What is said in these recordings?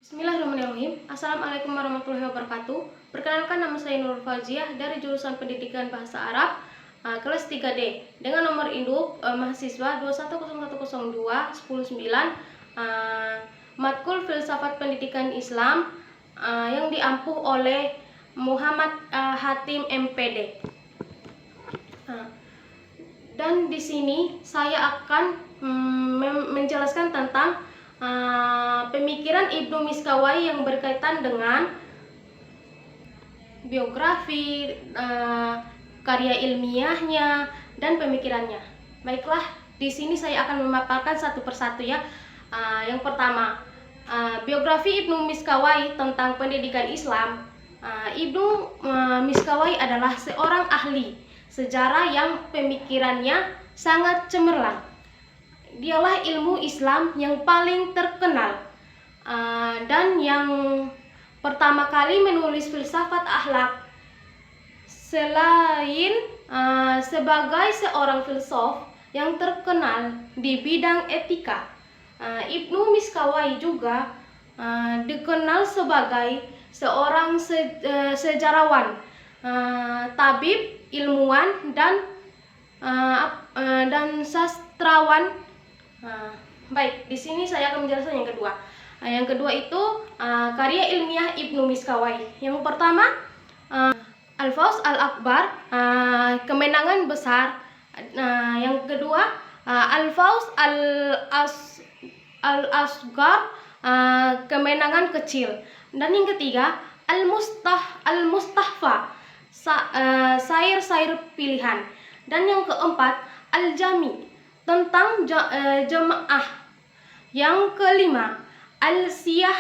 Bismillahirrahmanirrahim. Assalamualaikum warahmatullahi wabarakatuh. Perkenalkan, nama saya Nurul Fauziah dari jurusan Pendidikan Bahasa Arab kelas 3D dengan nomor induk mahasiswa 210102109 matkul filsafat pendidikan Islam yang diampuh oleh Muhammad Hatim MPD. Dan di sini saya akan menjelaskan tentang pemikiran Ibnu Miskawai yang berkaitan dengan biografi, karya ilmiahnya, dan pemikirannya. Baiklah, di sini saya akan memaparkan satu persatu ya. Yang pertama, biografi Ibnu Miskawai tentang pendidikan Islam. Ibnu Miskawai adalah seorang ahli sejarah yang pemikirannya sangat cemerlang. Dialah ilmu Islam yang paling terkenal dan yang pertama kali menulis filsafat akhlak. Selain sebagai seorang filsuf yang terkenal di bidang etika, Ibnu Miskawai juga dikenal sebagai seorang sejarawan, tabib, ilmuwan, dan sastrawan. Baik, di sini saya akan menjelaskan yang kedua. Yang kedua itu karya ilmiah Ibnu Miskawai. Yang pertama, Al-Fawz Al-Akbar, kemenangan besar. Yang kedua, Al-Fawz Al-Asghar, kemenangan kecil. Dan yang ketiga, Al-Mustahfa, sair-sair pilihan. Dan yang keempat, Al-Jami, tentang jemaah. Yang kelima, Al-Siyah,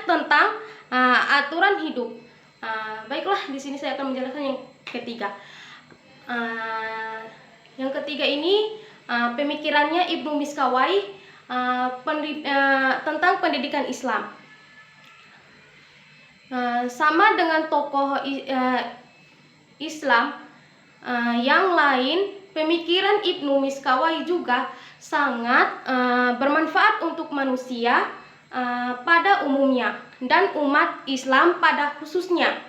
tentang aturan hidup. Baiklah, di sini saya akan menjelaskan yang ketiga. Yang ketiga ini pemikirannya Ibnu Miskawai tentang pendidikan Islam. Sama dengan tokoh Islam yang lain, pemikiran Ibnu Miskawai juga sangat bermanfaat untuk manusia pada umumnya dan umat Islam pada khususnya.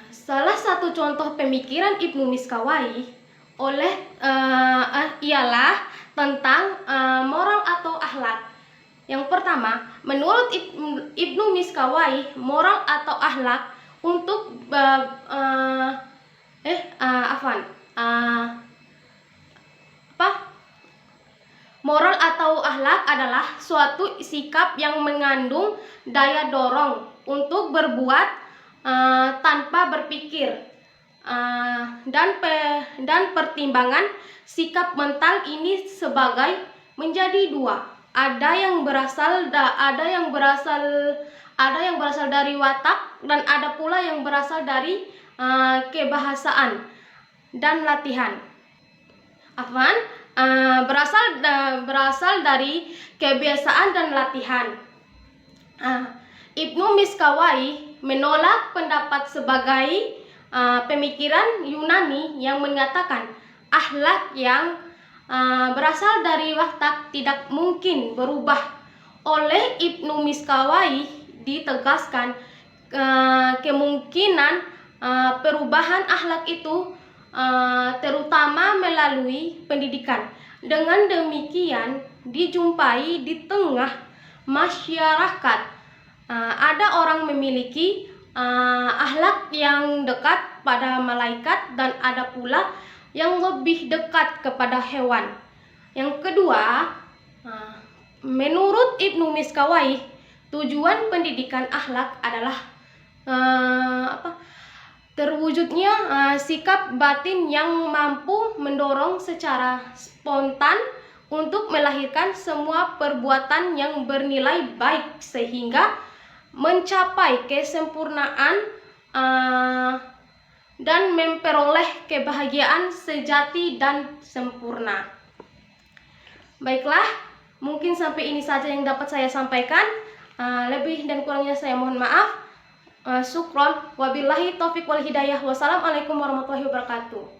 Salah satu contoh pemikiran Ibnu Miskawai ialah tentang moral atau akhlak. Yang pertama, menurut Ibnu Miskawai, moral atau akhlak untuk moral atau akhlak adalah suatu sikap yang mengandung daya dorong untuk berbuat tanpa berpikir, dan pertimbangan sikap mental ini sebagai menjadi dua. Ada yang berasal dari watak, dan ada pula yang berasal dari kebahasaan dan latihan. Berasal dari kebiasaan dan latihan. Ibnu Miskawai menolak pendapat sebagai pemikiran Yunani yang mengatakan akhlak yang berasal dari watak tidak mungkin berubah. Oleh Ibnu Miskawai ditegaskan kemungkinan perubahan akhlak itu terutama melalui pendidikan. Dengan demikian, dijumpai di tengah masyarakat ada orang memiliki akhlak yang dekat pada malaikat, dan ada pula yang lebih dekat kepada hewan. Yang kedua, menurut Ibnu Miskawai, tujuan pendidikan akhlak adalah terwujudnya sikap batin yang mampu mendorong secara spontan untuk melahirkan semua perbuatan yang bernilai baik sehingga mencapai kesempurnaan dan memperoleh kebahagiaan sejati dan sempurna. Baiklah, mungkin sampai ini saja yang dapat saya sampaikan. Lebih dan kurangnya saya mohon maaf. Syukron, wabillahi taufiq wal hidayah. Wassalamualaikum warahmatullahi wabarakatuh.